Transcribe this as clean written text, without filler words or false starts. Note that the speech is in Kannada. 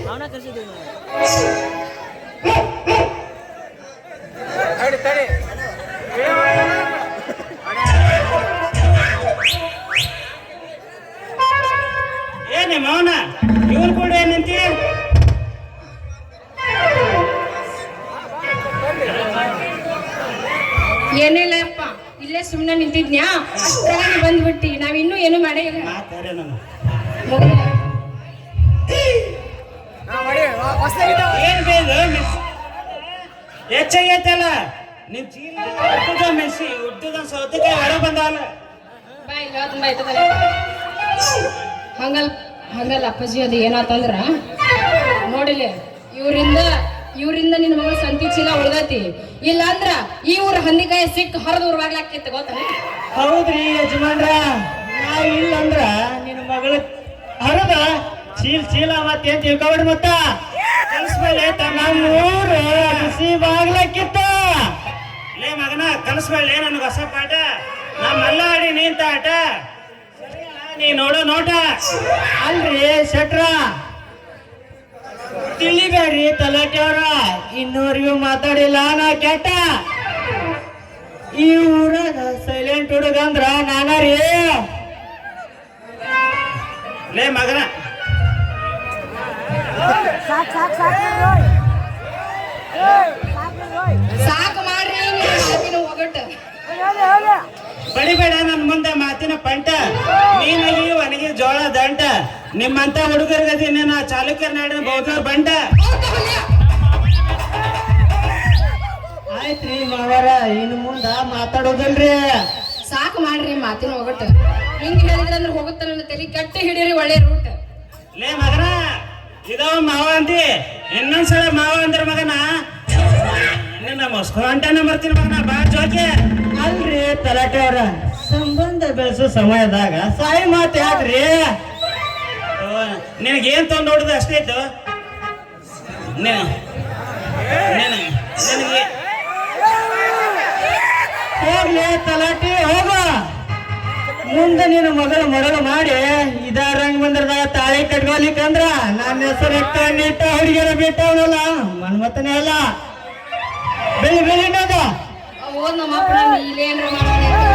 ಅವನ ಕರ್ಸಿದ್ದೀವಿ ಏನೇ ಮೌನ ಇವನ್ ಕೂಡ ಏನಂತಿ ಏನಿಲ್ಲಪ್ಪ ಇಲ್ಲೇ ಸುಮ್ಮನೆ ನಿಂತಿದ್ನ್ಯಾ ಅಷ್ಟರಾಗಿ ಬಂದ್ಬಿಟ್ಟಿ ನಾವಿನ್ನೂ ಏನು ಮಾಡೇ ಇಲ್ಲ ಏನ್ ಬೇಕು ಹೆಚ್ಚಾಗೈತಲ್ಲ ನಿನ್ ಚೀಲ ಮೆಸ್ಸಿ ಉದ್ದದ ಸೌತೆಕಾಯಿ ಹೊರ ಬಂದಲ್ಲ ಬಾಯ್ ತುಂಬಾ ಆಯ್ತದಲ್ಲ ಹಂಗಲ್ಲ ಅಪ್ಪಾಜಿ ಅದು ಏನಾತಂದ್ರ ನೋಡಿಲ್ಲ ಇವರಿಂದ ನಿನ್ನ ಮಗಳು ಸಂತಿ ಚೀಲ ಉಳ್ದೈತಿ ಇಲ್ಲ ಅಂದ್ರ ಈ ಊರ ಹಂದಿಕಾಯಿ ಸಿಕ್ಕ ಹೊರದ ಊರ್ವಾಗ್ಲಾಕಿತ್ತು ಗೊತ್ತ ಹೌದ್ರಿ ಯಜಮಾನ್ರ ನಾ ಇಲ್ಲ ಅಂದ್ರ ನಿನ್ನ ಮಗಳು ಹರದ ಚೀಲ ಮತ್ತೆ ಅಂತ ತಿಳ್ಕೊಬೇಡ ಮತ್ತ ಕಲ್ಸ ಮೇಲೆ ನಮ್ಮ ಊರು ಬಿಸಿ ಬಾಗ್ಲಕ್ಕಿತ್ತ ಲೇ ಮಗನ ಕಲ್ಸ್ಬೇಳೆ ನನಗೆ ಹೊಸ ಪಾಠ ನಾ ಮಲ್ಲಾಡಿ ನಿಂತ ಆಟ ನೀ ನೋಡೋ ನೋಟ ಅಲ್ರಿ ಶೆಟ್ರ ತಿಳಿಬೇಡ್ರಿ ತಲಾಟೆಯವ್ರ ಇನ್ನೂರಿಗೂ ಮಾತಾಡಿಲ್ಲ ನಾ ಕೆಟ್ಟ ಈ ಊರಾಗ ಸೈಲೆಂಟ್ ಹುಡುಗ ಅಂದ್ರ ನಾನ ರೀ ಲೇ ಮಗನ ಸಾಕು ಮಾಡ್ರಿ ಒಗಟ್ಟು ಬಡಿಬೇಡ ನನ್ ಮುಂದೆ ಮಾತಿನ ಪಂಟ ನೀನಾಗಿ ಒಣಗಿ ಜೋಳ ದಂಟ ನಿಮ್ಮಂತ ಹುಡುಗರಿಗದಿ ನಾ ಚಾಲುಕ್ಯರ ನಾಡಿನ ಬೌದ್ಧರ ಬಂಟ ಆಯ್ತ್ರಿ ಮಾವರ ಇನ್ನು ಮುಂದ ಮಾತಾಡೋದಲ್ರಿ ಸಾಕು ಮಾಡ್ರಿ ಮಾತಿನ ಒಗಟ್ಟು ಹಿಂಗ್ ಹೇಳಿದ್ರ ಅಂದ್ರೆ ಹೋಗುತ್ತ ನನ್ನ ತಲೆ ಕಟ್ಟಿ ಹಿಡೀರಿ ಒಳ್ಳೆ ರೂಟ್ ಲೇ ಮಗನ ಇದವ ಮಾವ ಅಂತಿ ಇನ್ನೊಂದ್ಸಲ ಮಾವ ಅಂದ್ರ ಮಗನ ನಿನ್ನ ಮಸ್ಕೋ ಅಂಟನ ಬರ್ತೀನಿ ಮಗನ ಬಾ ಜೋಕೆ ಅಲ್ರಿ ತಲಾಟೆ ಅವ್ರ ಸಂಬಂಧ ಬೆಳೆಸೋ ಸಮಯದಾಗ ಸಾಯಿ ಮಾತು ಯಾಕ್ರಿ ನಿನಗೇನ್ ತೊಂದು ನೋಡುದು ಅಷ್ಟೇ ಇತ್ತು ನಿನಗೆ ಹೋಗ್ಲಿ ತಲಾಟಿ ಹೋಗ ಮುಂದೆ ನಿನ್ನ ಮಗಳ ಮಡಗ ಮಾಡಿ ಇದಾರಂಗ್ ಬಂದ್ರದಾಗ ತಾಳಿ ಕಟ್ಕೋಲಿಕ್ಕಂದ್ರ ನನ್ನ ಹೆಸರು ಎಕ್ಕ ಹುಡುಗಿಯರ ಬಿಟ್ಟವನಲ್ಲ ಮನ್ಮತನೇ ಅಲ್ಲ ಬೆಳಿ ಬೆಳಿನದ ಓದ್ ನಮ್ಮ ಇಲ್ಲೇನ್ರ ಮಾಡೋಣ